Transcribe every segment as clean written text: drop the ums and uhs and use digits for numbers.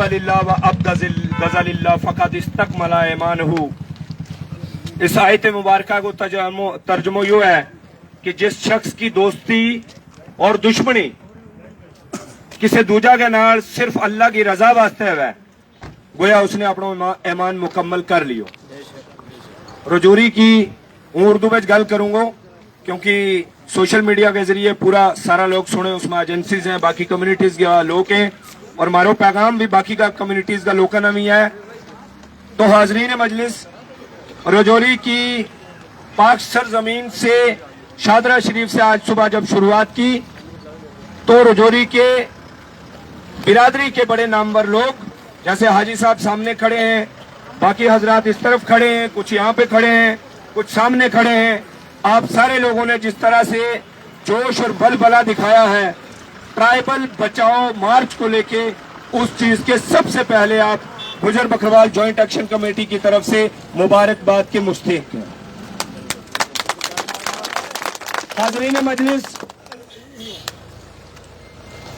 अक़बलिल्लाह व अब्ग़ज़िल्लाह फ़क़द इस्तकमला ईमानहु। इस आयत मुबारका को तर्जुमो यूं है कि जिस शख्स की दोस्ती और दुश्मनी किसी दूजा के नाल सिर्फ अल्लाह की रजा वास्ते है, गोया उसने अपना ईमान मुकम्मल कर लियो। रजौरी की हूँ उर्दू में गल करूंगा क्योंकि सोशल मीडिया के जरिए पूरा सारा लोग सुने, उसमें एजेंसीज हैं, बाकी कम्युनिटीज के लोग हैं और मारो पैगाम भी बाकी का कम्युनिटीज का लोगों में है। तो हाजरीन मजलिस, रजौरी की पाक सरजमीन से शादरा शरीफ से आज सुबह जब शुरुआत की तो रजौरी के बिरादरी के बड़े नामवर लोग, जैसे हाजी साहब सामने खड़े हैं, बाकी हजरात इस तरफ खड़े हैं, कुछ यहाँ पे खड़े हैं, कुछ सामने खड़े हैं, आप सारे लोगों ने जिस तरह से जोश और बलबला दिखाया है ट्राइबल बचाओ मार्च को लेके, उस चीज के सबसे पहले आप गुजर बकरवाल जॉइंट एक्शन कमेटी की तरफ से मुबारकबाद के मुस्तहिक हैं। हाज़रीन मजलिस,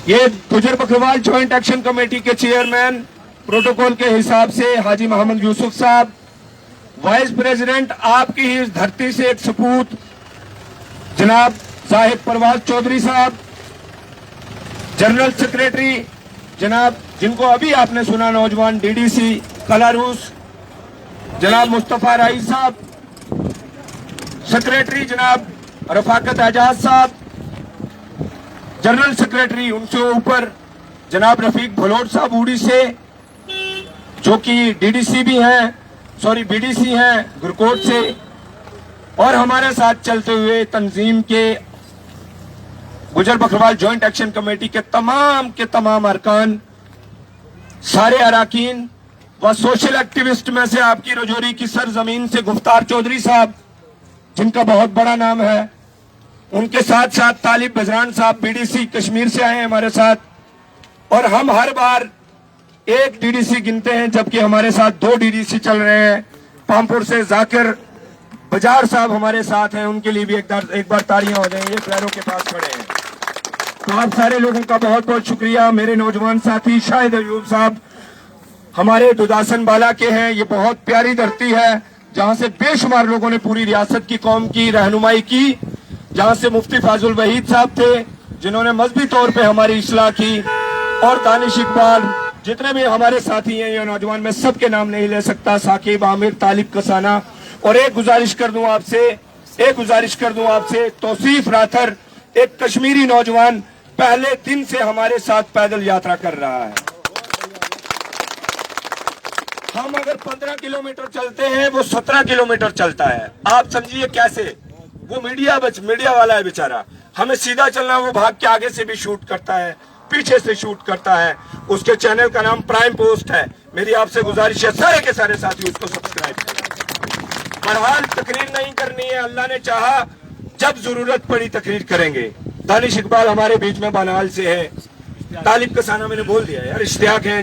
ये गुजर बकरवाल जॉइंट एक्शन कमेटी के चेयरमैन प्रोटोकॉल के हिसाब से हाजी मोहम्मद यूसुफ साहब, वाइस प्रेसिडेंट आपकी ही इस धरती से एक सपूत जनाब जाहिद परवाज चौधरी साहब, जनरल सेक्रेटरी जनाब जिनको अभी आपने सुना नौजवान डीडीसी कलारूस जनाब मुस्तफा राई साहब, सेक्रेटरी जनाब रफाकत एजाज साहब, जनरल सेक्रेटरी उनसे ऊपर जनाब रफीक भलोट साहब उड़ी से, जो कि डीडीसी भी हैं, सॉरी बीडीसी हैं गुरकोट से, और हमारे साथ चलते हुए तंजीम के गुजर बकरवाल जॉइंट एक्शन कमेटी के तमाम अरकान, सारे अराकीन व सोशल एक्टिविस्ट में से आपकी रजौरी की सरजमीन से गुफ्तार चौधरी साहब जिनका बहुत बड़ा नाम है, उनके साथ साथ तालिब बजरान साहब बीडीसी कश्मीर से आए हैं हमारे साथ, और हम हर बार एक डीडीसी गिनते हैं जबकि हमारे साथ 2 डीडीसी चल रहे हैं। पामपुर से जाकिर बजार साहब हमारे साथ हैं, उनके लिए भी एक बार तालियां हो जाएं, ये पैरों के पास खड़े हैं। तो आप सारे लोगों का बहुत बहुत शुक्रिया। मेरे नौजवान साथी शाहिद अयूब साहब हमारे दुदासन बाला के हैं, ये बहुत प्यारी धरती है जहां से बेशुमार लोगों ने पूरी रियासत की कौम की रहनुमाई की, जहां से मुफ्ती फाजुल वहीद साहब थे जिन्होंने मजहबी तौर पे हमारी इस्लाह की, और दानिश इकबाल, जितने भी हमारे साथी हैं ये नौजवान, मैं सबके नाम नहीं ले सकता, साकिब आमिर, तालिब कसाना। और एक गुजारिश कर दूं आपसे, तौसीफ राथर, एक कश्मीरी नौजवान पहले दिन से हमारे साथ पैदल यात्रा कर रहा है। हम अगर 15 किलोमीटर चलते हैं वो 17 किलोमीटर चलता है। आप समझिए कैसे, वो मीडिया वाला है बेचारा, हमें सीधा चलना, वो भाग के आगे से भी शूट करता है, पीछे से शूट करता है। उसके चैनल का नाम प्राइम पोस्ट है। मेरी आपसे गुजारिश है सारे के सारे साथी उसको सब्सक्राइब करें। बहरहाल तकरीर नहीं करनी है, अल्लाह ने चाहा जब जरूरत पड़ी तकरीर करेंगे। दानिश इकबाल हमारे बीच में बनाल से है, तालिब कसाना मैंने बोल दिया यार, इश्तियाक है।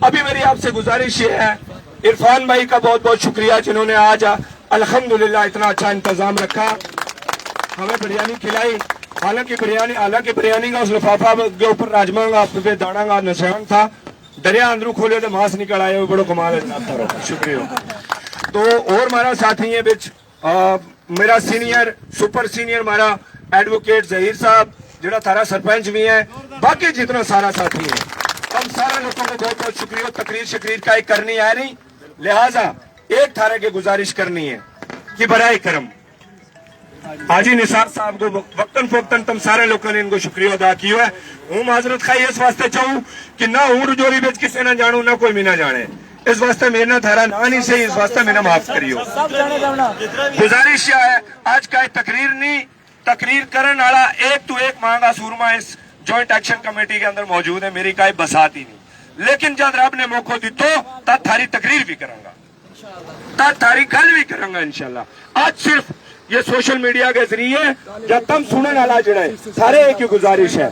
अभी मेरी आपसे गुजारिश ये है, इरफान भाई का बहुत बहुत शुक्रिया जिन्होंने आज अल्हम्दुलिल्लाह इतना अच्छा इंतजाम रखा, हमें बिरयानी खिलाई। हालांकि बिरयानी का उस लिफाफा के ऊपर राजमा का दाना का निशान था, दरिया अंदरू खोले तो मांस निकल आए, बड़ो कमाल है जनाब, शुक्रिया। तो और हमारा साथी है बिच मेरा सीनियर सुपर सीनियर हमारा एडवोकेट जहीर साहब जिहड़ा थारा सरपंच भी है, बाकी जितना सारा साथी है, हम सारा लोगों को बहुत बहुत शुक्रिया। तकरीर शक्रीर का एक करनी है नहीं, लिहाजा एक थारे की गुजारिश करनी है कि बराए करम हाजी निसार साहब को वक्तन फोक्तन तुम सारे लोगों ने इनको शुक्रिया अदा किया है। हूँ माजरत खाई इस वास्ते चाहूँ कि ना हूँ रजौरी बिच किसी ना जानू ना कोई भी ना जाने, इस वास्ते मेरे ना थारा ना नहीं सही, इस वास्ते मेरा माफ करियो। गुजारिश यह है, आज का तकरीर नहीं, तकरीर करने वाला एक तो एक महंगा सूरमा इस जॉइंट एक्शन कमेटी के अंदर मौजूद है, मेरी कोई बसात ही नहीं। लेकिन जब रब ने मौका दितो तब थारी तकरीर भी करांगा, तब थारी गल भी करांगा इंशाल्लाह। आज सिर्फ ये सोशल मीडिया के जरिए जब तुम सुनने वाला जड़ा है, सारे एक ही गुजारिश है,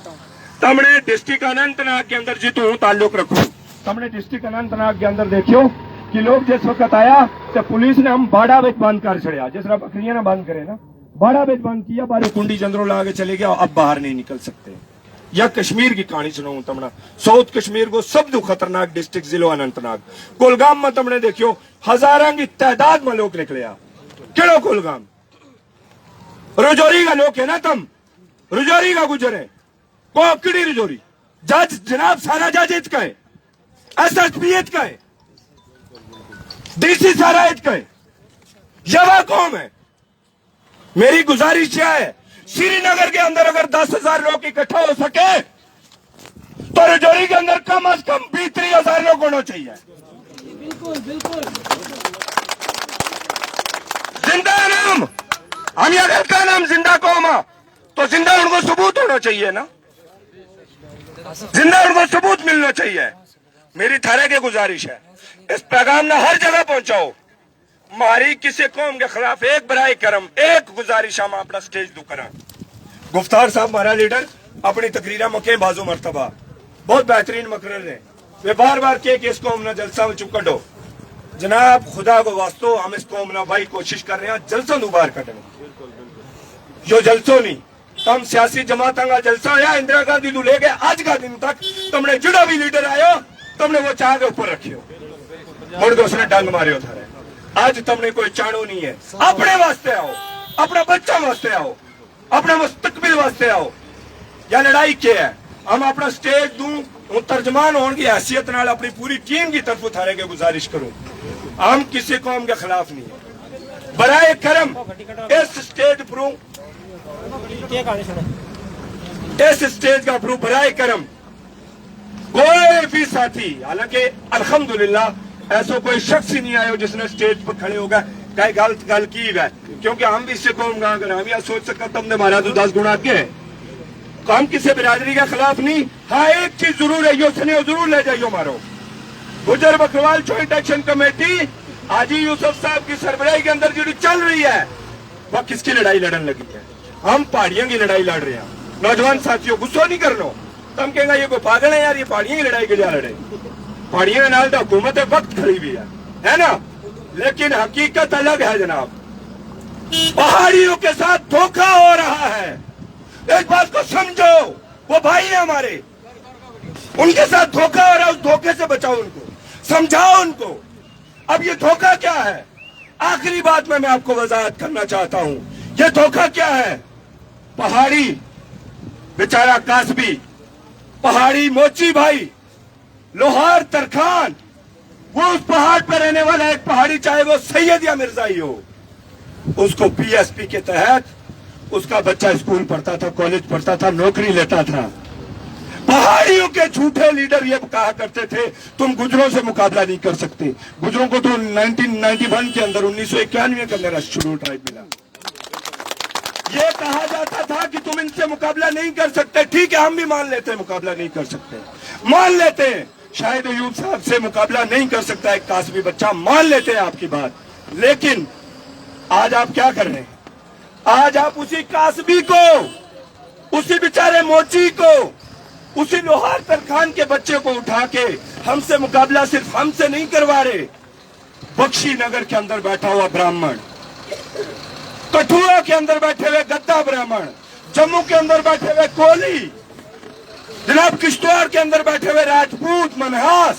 तमने डिस्ट्रिक्ट अनंतनाग के अंदर जी तू ताल्लुक रखो, तमने डिस्ट्रिक्ट अनंतनाग के अंदर देखियो कि लोग जिस वक्त आया तो पुलिस ने हम बाड़ा बेच बंद कर छड़िया, जिस तरह बकरियां ना बंद करे ना, बाड़ा बेच बंद किया, बारे कुंडी चंद्रों ला के चले गया, अब बाहर नहीं निकल सकते। या कश्मीर की कहानी सुनाऊं तमने। साउथ कश्मीर को सबसे खतरनाक डिस्ट्रिक्ट जिलो अनंतनाग। कुलगाम में तमने देखियो हजारों की तादाद में लोग निकले आ। केड़ो कुलगाम रजौरी का लोग है ना, तम रजौरी का गुजरे को किड़ी रजौरी जज जनाब सारा जज इत का है, SSP इत का है, DC सारा इत का है, यवा कौम है। मेरी गुजारिश यह है, श्रीनगर के अंदर अगर 10,000 लोग इकट्ठा हो सके तो रजौरी के अंदर कम से कम 20-30,000 लोग होना चाहिए। बिल्कुल बिल्कुल जिंदा नाम हम अगर का नाम जिंदा कौम तो जिंदा उनको सबूत होना चाहिए ना, जिंदा उनको सबूत मिलना चाहिए। मेरी थारे की गुजारिश है, इस पैगाम ना हर जगह पहुंचाओ। हमारी किसी कौम के खिलाफ एक बराए करम एक गुजारिश हम अपना स्टेज दू करा। गुफ्तार साहब हमारा लीडर अपनी तकरीरा मके बाजू मरतबा बहुत बेहतरीन मकरर है। वे बार बार के इस कौम ना जलसा में चुपकड़ो जनाब, खुदा को वास्तव हम इस कौम ना भाई कोशिश कर रहे हैं जलसा दोबार कटने जो जलसो नहीं तम सियासी जमात का जलसा होया इंदिरा गांधी को ले गए आज का दिन तक तुमने जुड़ा भी लीडर आयो तुमने वो चाह के ऊपर रखियो मुड़ के उसने डंग मारियो था। आज तुमने कोई चाणो नहीं है, अपने वास्ते आओ, अपना बच्चा वास्ते आओ, अपना मुस्तकबिल वास्ते आओ। या लड़ाई क्या है, हम अपना स्टेज दूं तर्जमान होने की हैसियत नाल अपनी पूरी टीम की तरफ उठाने की गुजारिश करूं। हम किसी कौम के खिलाफ नहीं है। बराए करम इस स्टेज पर इस स्टेज का प्रूफ बराए करम कोई भी साथी, हालांकि अल्हम्दुलिल्लाह ऐसा कोई शख्स ही नहीं आया जिसने स्टेज पर खड़े होगा कई गलत गल की है, क्योंकि हम भी इससे कौम गा कर हम यह सोच सकते तुमने मारा तो 10 गुना आगे है। तो हम किसी बिरादरी के खिलाफ नहीं। हाँ एक चीज जरूर है, यो सने जरूर ले जाइयो मारो। गुजर बकरवाल जॉइंट एक्शन कमेटी हाजी यूसुफ साहब की सरबराही के अंदर जो चल रही है वह किसकी लड़ाई लड़न लगी है? हम पहाड़ियों की लड़ाई लड़ रहे हैं। नौजवान साथियों गुस्सा नहीं करना, तुम कहेंगे ये कोई पागल है यार, ये पहाड़ियों की लड़ाई के लिए लड़े। पहाड़ियों के नाल तो हुकूमत वक्त खड़ी हुई है ना, लेकिन हकीकत अलग है जनाब। पहाड़ियों के साथ धोखा हो रहा है, इस बात को समझो। वो भाई है हमारे, उनके साथ धोखा हो रहा है, उस धोखे से बचाओ उनको, समझाओ उनको। अब ये धोखा क्या है? आखिरी बात में मैं आपको वजाहत करना चाहता हूं, ये धोखा क्या है? पहाड़ी बेचारा कासबी, पहाड़ी मोची भाई, लोहार तरखान, वो उस पहाड़ पर रहने वाला एक पहाड़ी, चाहे वो सैयद या मिर्जाई हो, उसको PSP के तहत उसका बच्चा स्कूल पढ़ता था, कॉलेज पढ़ता था, नौकरी लेता था। पहाड़ियों के झूठे लीडर ये कहा करते थे तुम गुजरों से मुकाबला नहीं कर सकते। गुजरों को तो 1991 के अंदर 1991 के अंदर शेड्यूल ट्राइब मिला। ये कहा जाता था कि तुम इनसे मुकाबला नहीं कर सकते। ठीक है, हम भी मान लेते हैं मुकाबला नहीं कर सकते, मान लेते हैं शायद अयूब साहब से मुकाबला नहीं कर सकता एक कासबी बच्चा, मान लेते हैं आपकी बात। लेकिन आज आप क्या कर रहे हैं? आज आप उसी कासबी को, उसी बेचारे मोची को, उसी लोहार तरखान के बच्चे को उठा के हमसे मुकाबला सिर्फ हमसे नहीं करवा रहे। बख्शी नगर के अंदर बैठा हुआ ब्राह्मण, कठुआ के अंदर बैठे हुए गद्दा ब्राह्मण, जम्मू के अंदर बैठे हुए कोली, जनाब किश्तवाड़ के अंदर बैठे हुए राजपूत, मनहास,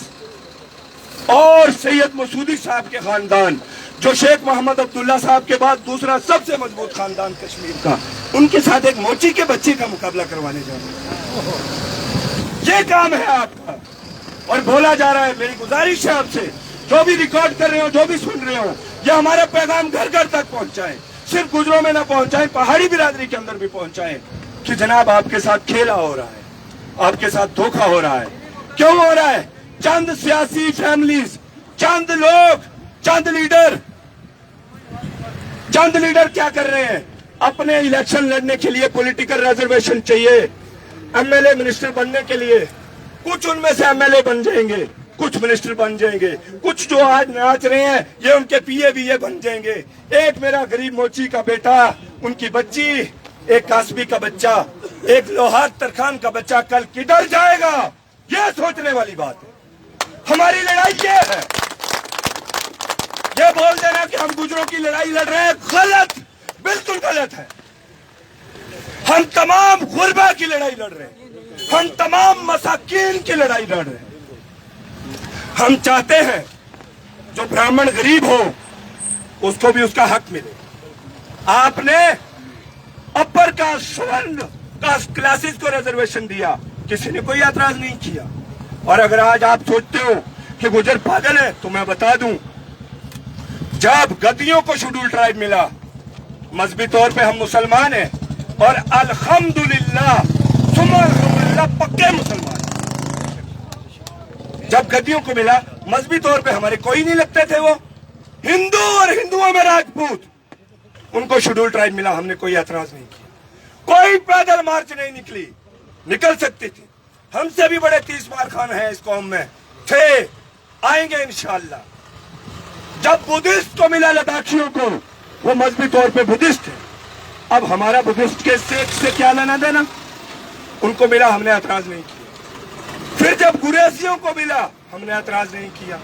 और सैयद मसूदी साहब के खानदान, जो शेख मोहम्मद अब्दुल्ला साहब के बाद दूसरा सबसे मजबूत खानदान कश्मीर का, उनके साथ एक मोची के बच्चे का मुकाबला करवाने जा रहे हैं। ये काम है आपका, और बोला जा रहा है। मेरी गुजारिश है आपसे, जो भी रिकॉर्ड कर रहे हो, जो भी सुन रहे हो, ये हमारा पैगाम घर घर तक पहुंचाएं। सिर्फ गुजरों में ना पहुंचाएं, पहाड़ी बिरादरी के अंदर भी पहुंचाएं कि जनाब आपके साथ खेला हो रहा है, आपके साथ धोखा हो रहा है। क्यों हो रहा है? चंद सियासी फैमिलीज, चंद लोग, चंद लीडर क्या कर रहे हैं? अपने इलेक्शन लड़ने के लिए पॉलिटिकल रिजर्वेशन चाहिए, MLA मिनिस्टर बनने के लिए। कुछ उनमें से MLA बन जाएंगे, कुछ मिनिस्टर बन जाएंगे, कुछ जो आज नाच रहे हैं ये उनके PA बन जाएंगे। एक मेरा गरीब मोची का बेटा, उनकी बच्ची, एक कासबी का बच्चा, एक लोहार तरखान का बच्चा कल किधर जाएगा, ये सोचने वाली बात है। हमारी लड़ाई ये है। ये बोल देना कि हम गुजरों की लड़ाई लड़ रहे हैं, गलत, बिल्कुल गलत है। हम तमाम गुरबा की लड़ाई लड़ रहे हैं। हम तमाम मसाकीन की लड़ाई लड़ रहे हैं। हम चाहते हैं जो ब्राह्मण गरीब हो उसको भी उसका हक मिले। आपने अपर कास्ट स्वर्ण कास्ट क्लासेस को रिजर्वेशन दिया, किसी ने कोई एतराज नहीं किया। और अगर आज आप सोचते हो कि गुजर पागल है तो मैं बता दूं, जब गद्दियों को शेड्यूल ट्राइब मिला, मजहबी तौर पे हम मुसलमान हैं और अल्हम्दुलिल्लाह सुम्मा अल्हम्दुलिल्लाह पक्के मुसलमान। जब गद्दियों को मिला, मजहबी तौर पे हमारे कोई नहीं लगते थे, वो हिंदू और हिंदुओं में राजपूत, उनको शेड्यूल ट्राइब मिला, हमने कोई एतराज नहीं किया। कोई पैदल मार्च नहीं निकली, निकल सकती थी। हमसे भी बड़े 30 मार खान हैं इस कौम में, थे, आएंगे इंशाअल्लाह। जब बुद्धिस्ट को मिला लद्दाखियों को, वो मजहबी तौर पे बुद्धिस्ट है, अब हमारा बुद्धिस्ट के सेक्ट से क्या लेना देना, उनको मिला, हमने एतराज नहीं किया। फिर जब गुरेजियों को मिला, हमने एतराज नहीं किया।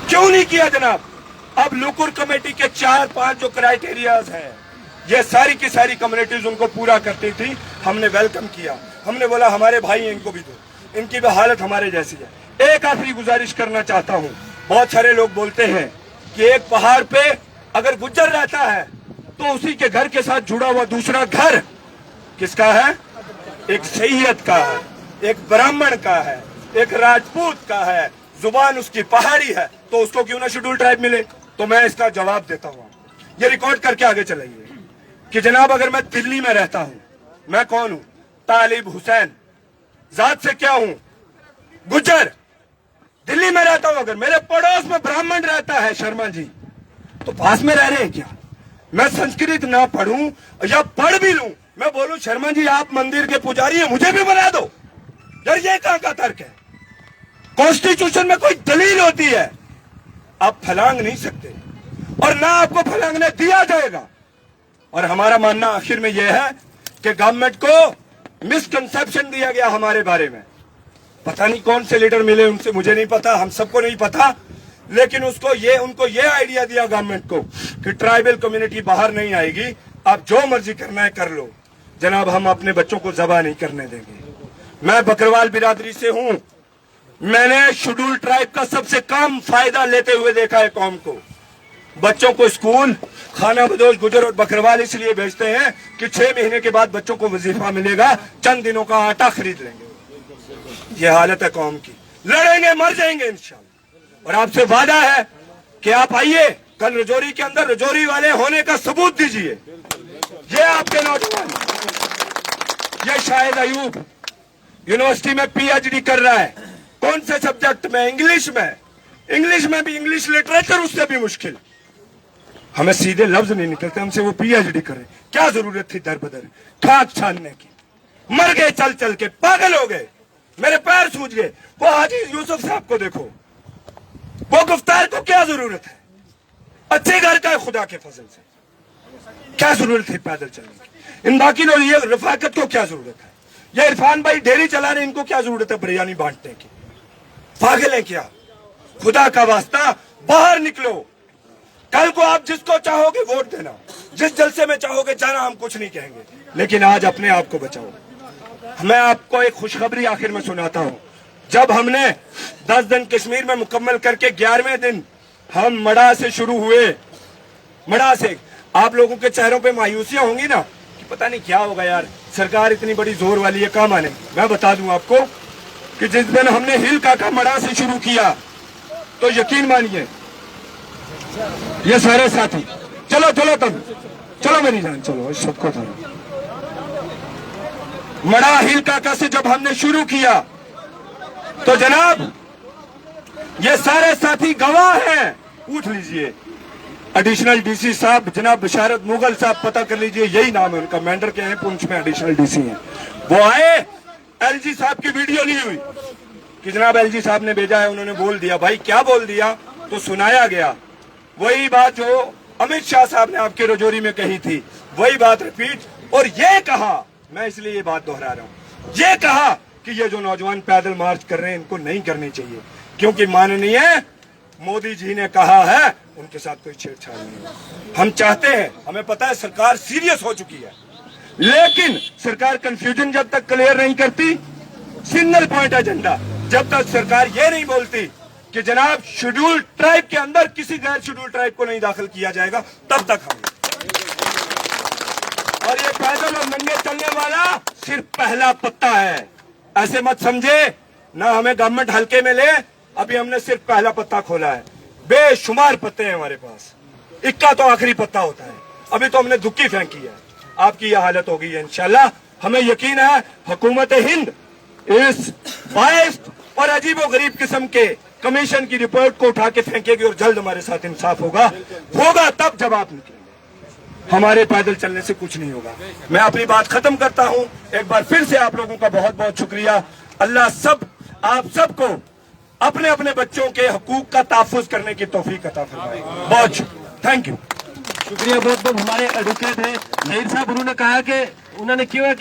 क्यों नहीं किया जनाब? अब लुकुर कमेटी के 4-5 जो क्राइटेरियाज हैं, ये सारी की सारी कम्युनिटीज उनको पूरा करती थी, हमने वेलकम किया। हमने बोला हमारे भाई हैं, इनको भी दो, इनकी भी हालत हमारे जैसी है। एक आखिरी गुजारिश करना चाहता हूँ, बहुत सारे लोग बोलते हैं कि एक पहाड़ पे अगर गुज्जर रहता है तो उसी के घर के साथ जुड़ा हुआ दूसरा घर किसका है? एक सैयद का है, एक ब्राह्मण का है, एक राजपूत का है, जुबान उसकी पहाड़ी है, तो उसको क्यों ना शेड्यूल ट्राइब मिले? तो मैं इसका जवाब देता हूँ, ये रिकॉर्ड करके आगे चलाइए कि जनाब अगर मैं दिल्ली में रहता हूँ, मैं कौन हूँ? तालिब हुसैन, जात से क्या हूँ? गुज्जर। दिल्ली में रहता हूँ, अगर मेरे पड़ोस में ब्राह्मण रहता है शर्मा जी, तो पास में रह रहे हैं क्या? मैं संस्कृत ना पढ़ूं या पढ़ भी लूं, मैं बोलूं शर्मा जी आप मंदिर के पुजारी हैं, मुझे भी बना दो, यार ये कहां का तर्क है? कॉन्स्टिट्यूशन में कोई दलील होती है, आप फलांग नहीं सकते और ना आपको फलांगने दिया जाएगा। और हमारा मानना आखिर में यह है कि गवर्नमेंट को मिसकंसेप्शन दिया गया हमारे बारे में। पता नहीं कौन से लीडर मिले उनसे, मुझे नहीं पता, हम सबको नहीं पता, लेकिन उनको ये आइडिया दिया गवर्नमेंट को कि ट्राइबल कम्युनिटी बाहर नहीं आएगी, आप जो मर्जी करना है कर लो। जनाब हम अपने बच्चों को ज़बा नहीं करने देंगे। मैं बकरवाल बिरादरी से हूं, मैंने शेड्यूल ट्राइब का सबसे कम फायदा लेते हुए देखा है कौम को। बच्चों को स्कूल खाना बदोश गुजर और बकरवाल इसलिए भेजते हैं कि 6 महीने के बाद बच्चों को वजीफा मिलेगा, चंद दिनों का आटा खरीद लेंगे। ये हालत है कौम की। लड़ेंगे, मर जाएंगे इंशाअल्लाह। और आपसे वादा है कि आप आइए कल रजौरी के अंदर, रजौरी वाले होने का सबूत दीजिए। ये आपके नौजवान, ये शाहिद अयूब यूनिवर्सिटी में पीएचडी कर रहा है, कौन से सब्जेक्ट में? इंग्लिश में। इंग्लिश में भी, इंग्लिश लिटरेचर उससे भी मुश्किल, हमें सीधे लफ्ज नहीं निकलते, हमसे वो पीएचडी करे। क्या जरूरत थी दर बदर खाक छानने की? मर गए चल चल के, पागल हो गए, मेरे पैर सूज गए। वो हाजी यूसुफ साहब को देखो, वो गुफ्तार को क्या जरूरत है? अच्छे घर का है खुदा के फजल से, क्या जरूरत है पैदल चलने की? इन बाकी लोग, ये रफाकत को क्या जरूरत है? ये इरफान भाई डेयरी चला रहे, इनको क्या जरूरत है बिरयानी बांटने की? पागल है क्या? खुदा का वास्ता बाहर निकलो। कल को आप जिसको चाहोगे वोट देना, जिस जलसे में चाहोगे जाना, हम कुछ नहीं कहेंगे, लेकिन आज अपने आप को बचाओ। मैं आपको एक खुशखबरी आखिर में सुनाता हूं। जब हमने 10 दिन कश्मीर में मुकम्मल करके 11वें दिन हम मड़ा से शुरू हुए, मड़ा से आप लोगों के चेहरों पे मायूसियां होंगी ना कि पता नहीं क्या होगा यार, सरकार इतनी बड़ी जोर वाली है, काम आने। मैं बता दूं आपको कि जिस दिन हमने हिल काका मड़ा से शुरू किया, तो यकीन मानिए ये सारे साथी, चलो चलो तुम चलो मेरी जान, चलो सबको था। मड़ा हिल काका से जब हमने शुरू किया तो जनाब ये सारे साथी गवाह हैं, पूछ लीजिए। एडिशनल डीसी साहब जनाब बशारत मुगल साहब, पता कर लीजिए, यही नाम है उनका, मेंढर के हैं, पुंछ में एडिशनल डीसी हैं। वो आए, एलजी साहब की वीडियो नहीं हुई कि जनाब एलजी साहब ने भेजा है, उन्होंने बोल दिया। भाई क्या बोल दिया? तो सुनाया गया वही बात जो अमित शाह साहब ने आपके रजौरी में कही थी, वही बात रिपीट। और ये कहा, मैं इसलिए ये बात दोहरा रहा हूं, ये कहा कि ये जो नौजवान पैदल मार्च कर रहे हैं इनको नहीं करनी चाहिए, क्योंकि माननीय मोदी जी ने कहा है उनके साथ कोई छेड़छाड़ नहीं है। हम चाहते हैं, हमें पता है सरकार सीरियस हो चुकी है, लेकिन सरकार कंफ्यूजन जब तक क्लियर नहीं करती सिंगल पॉइंट एजेंडा। जब तक सरकार ये नहीं बोलती कि जनाब शेड्यूल ट्राइब के अंदर किसी गैर शेड्यूल ट्राइब को नहीं दाखिल किया जाएगा, तब तक हम। और ये पैदल और नंगे चलने वाला सिर्फ पहला पत्ता है, ऐसे मत समझे ना हमें गवर्नमेंट हल्के में ले। अभी हमने सिर्फ पहला पत्ता खोला है, बेशुमार पत्ते हैं हमारे पास, इक्का तो आखिरी पत्ता होता है। अभी तो हमने धुक्की फेंकी है, आपकी यह हालत हो गई है। इंशाल्लाह हमें यकीन है हुकूमत हिंद इस बाइस्ड और अजीबो गरीब किस्म के कमीशन की रिपोर्ट को उठा के फेंकेगी और जल्द हमारे साथ इंसाफ होगा तब जब आप निकलेंगे। हमारे पैदल चलने से कुछ नहीं होगा। मैं अपनी बात खत्म करता हूं। एक बार फिर से आप लोगों का बहुत बहुत शुक्रिया। अल्लाह आप सबको अपने अपने बच्चों के हकूक का तहफ़्फ़ुज़ करने की तौफीक अता फरमाए। बहुत शुक्रिया, थैंक यू। शुक्रिया बहुत बहुत। हमारे एडवोकेट हैं ज़हीर साहब, उन्होंने कहा कि उन्होंने क्यों है कि